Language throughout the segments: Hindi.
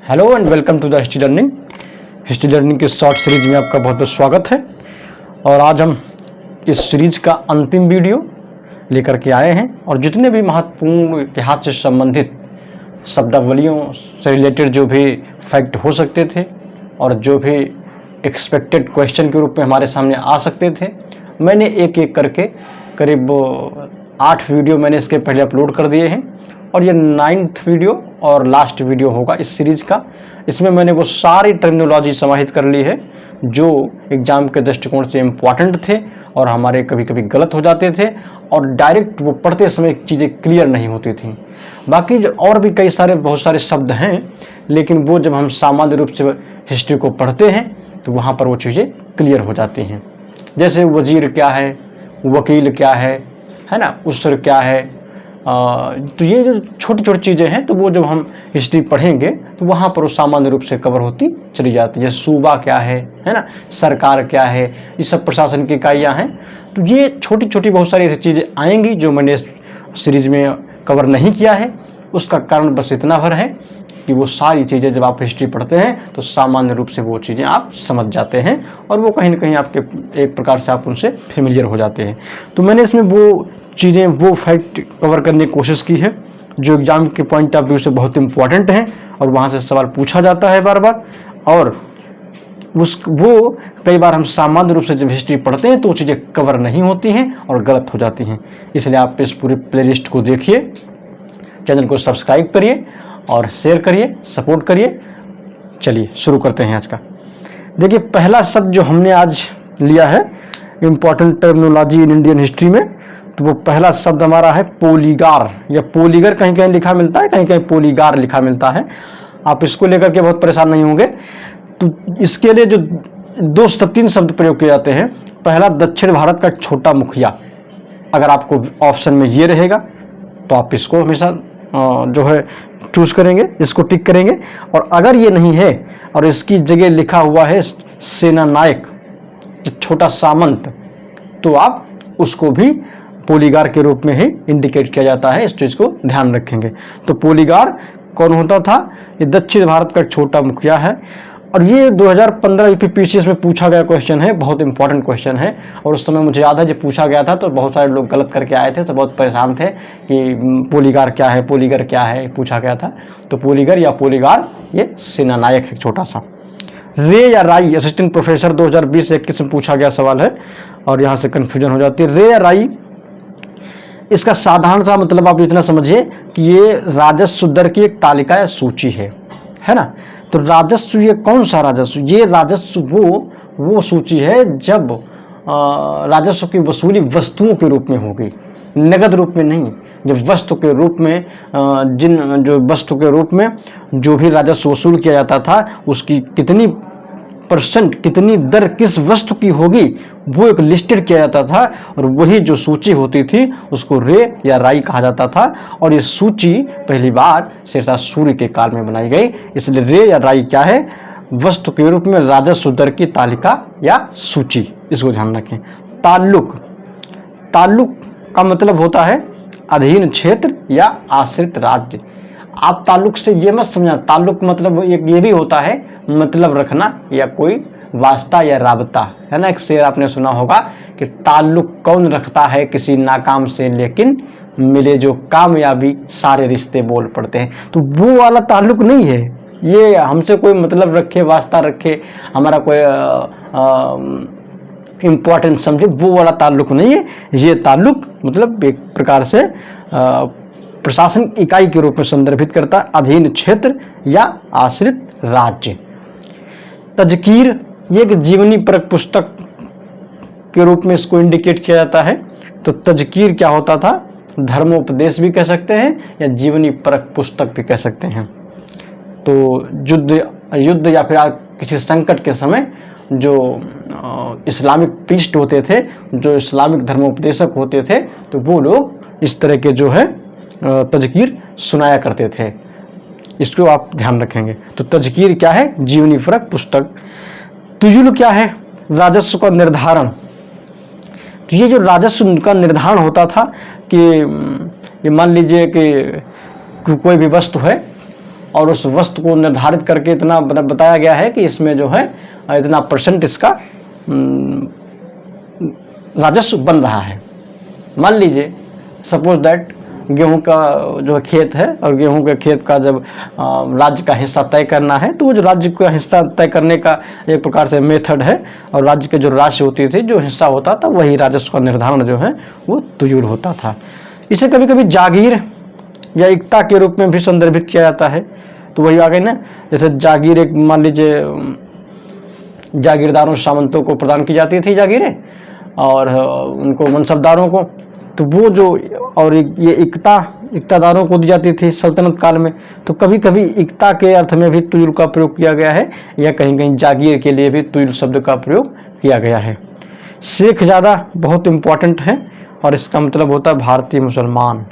Hello and welcome to the history learning. History learning की शॉर्ट सीरीज में आपका बहुत बहुत स्वागत है। और आज हम इस सीरीज का अंतिम वीडियो लेकर के आए हैं और जितने भी महत्वपूर्ण इतिहास से संबंधित शब्दावलियों से रिलेटेड जो भी फैक्ट हो सकते थे और जो भी एक्सपेक्टेड क्वेश्चन के रूप में हमारे सामने आ सकते थे, मैंने एक एक करके करीब 8 वीडियो मैंने इसके पहले अपलोड कर दिए हैं और ये 9th वीडियो और लास्ट वीडियो होगा इस सीरीज़ का। इसमें मैंने वो सारी टर्मिनोलॉजी समाहित कर ली है जो एग्ज़ाम के दृष्टिकोण से इम्पॉर्टेंट थे और हमारे कभी कभी गलत हो जाते थे और डायरेक्ट वो पढ़ते समय चीज़ें क्लियर नहीं होती थी। बाकी और भी कई सारे बहुत सारे शब्द हैं, लेकिन वो जब हम सामान्य रूप से हिस्ट्री को पढ़ते हैं तो वहाँ पर वो चीज़ें क्लियर हो जाती हैं। जैसे वजीर क्या है, वकील क्या है ना, उसर क्या है। तो ये जो छोटी छोटी चीज़ें हैं तो वो जब हम हिस्ट्री पढ़ेंगे तो वहाँ पर वो सामान्य रूप से कवर होती चली जाती है। जैसे सूबा क्या है ना, सरकार क्या है, ये सब प्रशासन की इकाइयाँ हैं। तो ये छोटी छोटी बहुत सारी ऐसी चीज़ें आएंगी जो मैंने इस सीरीज़ में कवर नहीं किया है। उसका कारण बस इतना भर है कि वो सारी चीज़ें जब आप हिस्ट्री पढ़ते हैं तो सामान्य रूप से वो चीज़ें आप समझ जाते हैं और वो कहीं ना कहीं आपके एक प्रकार से आप उनसे फेमिलियर हो जाते हैं। तो मैंने इसमें वो चीज़ें, वो फैक्ट कवर करने की कोशिश की है जो एग्ज़ाम के पॉइंट ऑफ व्यू से बहुत इंपॉर्टेंट हैं और वहाँ से सवाल पूछा जाता है बार बार। और वो कई बार हम सामान्य रूप से जब हिस्ट्री पढ़ते हैं तो वो चीज़ें कवर नहीं होती हैं और गलत हो जाती हैं। इसलिए आप इस पूरी प्लेलिस्ट को देखिए, चैनल को सब्सक्राइब करिए और शेयर करिए, सपोर्ट करिए। चलिए शुरू करते हैं आज का। देखिए, पहला शब्द जो हमने आज लिया है important terminology in Indian history में, तो वो पहला शब्द हमारा है पोलीगार या पोलीगर। कहीं कहीं लिखा मिलता है, कहीं कहीं पोलीगार लिखा मिलता है। आप इसको लेकर के बहुत परेशान नहीं होंगे। तो इसके लिए जो 2-3 शब्द प्रयोग किए जाते हैं, पहला दक्षिण भारत का छोटा मुखिया। अगर आपको ऑप्शन में ये रहेगा तो आप इसको हमेशा जो है चूज करेंगे, इसको टिक करेंगे। और अगर ये नहीं है और इसकी जगह लिखा हुआ है सेना नायक, छोटा सामंत, तो आप उसको भी पोलीगार के रूप में ही इंडिकेट किया जाता है। इस चीज़ को ध्यान रखेंगे। तो पोलीगार कौन होता था? ये दक्षिण भारत का छोटा मुखिया है और ये 2015 यूपीपीसीएस में पूछा गया क्वेश्चन है, बहुत इंपॉर्टेंट क्वेश्चन है। और उस समय मुझे याद है जब पूछा गया था तो बहुत सारे लोग गलत करके आए थे, तो बहुत परेशान थे कि पोलीगार क्या है, पोलीगर क्या है, पूछा गया था। तो पोलीगर या पोलीगार ये सेना नायक है छोटा सा। रे या राई, असिस्टेंट प्रोफेसर 2020-21 में पूछा गया सवाल है और यहाँ से कन्फ्यूजन हो जाती है। रे या राई, इसका साधारण सा मतलब आप इतना समझिए कि ये राजस्व दर की एक तालिका या सूची है ना। तो राजस्व, ये कौन सा राजस्व? ये राजस्व वो सूची है जब राजस्व की वसूली वस्तुओं के रूप में होगी, नगद रूप में नहीं। जब वस्तु के रूप में जो वस्तु के रूप में जो भी राजस्व वसूल किया जाता था, उसकी कितनी परसेंट, कितनी दर किस वस्तु की होगी, वो एक लिस्टेड किया जाता था। और वही जो सूची होती थी उसको रे या राई कहा जाता था। और ये सूची पहली बार शेरशाह सूर्य के काल में बनाई गई। इसलिए रे या राई क्या है? वस्तु के रूप में राजस्व दर की तालिका या सूची, इसको ध्यान रखें। ताल्लुक, ताल्लुक का मतलब होता है अधीन क्षेत्र या आश्रित राज्य। आप ताल्लुक से ये मत समझना, ताल्लुक मतलब ये भी होता है मतलब रखना या कोई वास्ता या राबता, है ना। एक शेर आपने सुना होगा कि ताल्लुक कौन रखता है किसी नाकाम से, लेकिन मिले जो कामयाबी सारे रिश्ते बोल पड़ते हैं। तो वो वाला ताल्लुक नहीं है ये, हमसे कोई मतलब रखे, वास्ता रखे, हमारा कोई इम्पोर्टेंस समझे, वो वाला ताल्लुक नहीं है। ये ताल्लुक मतलब एक प्रकार से प्रशासन इकाई के रूप में संदर्भित करता है, अधीन क्षेत्र या आश्रित राज्य। तजकीर, ये एक जीवनी परक पुस्तक के रूप में इसको इंडिकेट किया जाता है। तो तजकीर क्या होता था? धर्मोपदेश भी कह सकते हैं या जीवनी परक पुस्तक भी कह सकते हैं। तो युद्ध या फिर किसी संकट के समय जो इस्लामिक प्रीस्ट होते थे, जो इस्लामिक धर्मोपदेशक होते थे, तो वो लोग इस तरह के जो है तजकीर सुनाया करते थे। इसको आप ध्यान रखेंगे। तो तजकीर क्या है? जीवनी परक पुस्तक। तुजुल क्या है? राजस्व का निर्धारण। तो ये जो राजस्व का निर्धारण होता था कि ये मान लीजिए कि कोई भी वस्तु है और उस वस्तु को निर्धारित करके इतना बताया गया है कि इसमें जो है इतना % इसका राजस्व बन रहा है। मान लीजिए सपोज दैट गेहूं का जो खेत है और गेहूं के खेत का जब राज्य का हिस्सा तय करना है तो वो जो राज्य का हिस्सा तय करने का एक प्रकार से मेथड है और राज्य के जो राशि होती थी, जो हिस्सा होता था, वही राजस्व का निर्धारण जो है वो तुयूर होता था। इसे कभी कभी जागीर या इक्ता के रूप में भी संदर्भित किया जाता है। तो वही आ गई ना, जैसे जागीर एक मान लीजिए जागीरदारों सामंतों को प्रदान की जाती थी जागीरें और उनको मनसबदारों को, तो वो जो और ये इक्तादारों को दी जाती थी सल्तनत काल में। तो कभी कभी इक्ता के अर्थ में भी तुयूर का प्रयोग किया गया है या कहीं कहीं जागीर के लिए भी तुयूर शब्द का प्रयोग किया गया है। शेख ज़्यादा बहुत इम्पॉर्टेंट है और इसका मतलब होता है भारतीय मुसलमान।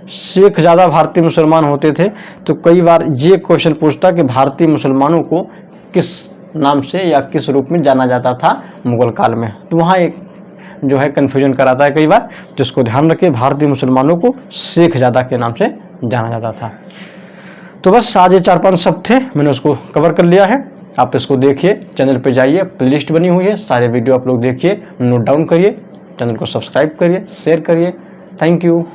शेख ज़्यादा भारतीय मुसलमान होते थे। तो कई बार ये क्वेश्चन पूछता कि भारतीय मुसलमानों को किस नाम से या किस रूप में जाना जाता था मुगल काल में। तो वहाँ एक जो है कन्फ्यूजन कराता है कई बार, जिसको ध्यान रखें, भारतीय मुसलमानों को शेख ज़्यादा के नाम से जाना जाता था। तो बस आज ये 4-5 शब्द थे, मैंने उसको कवर कर लिया है। आप इसको देखिए, चैनल पे जाइए, प्लेलिस्ट बनी हुई है, सारे वीडियो आप लोग देखिए, नोट डाउन करिए, चैनल को सब्सक्राइब करिए, शेयर करिए। Thank you.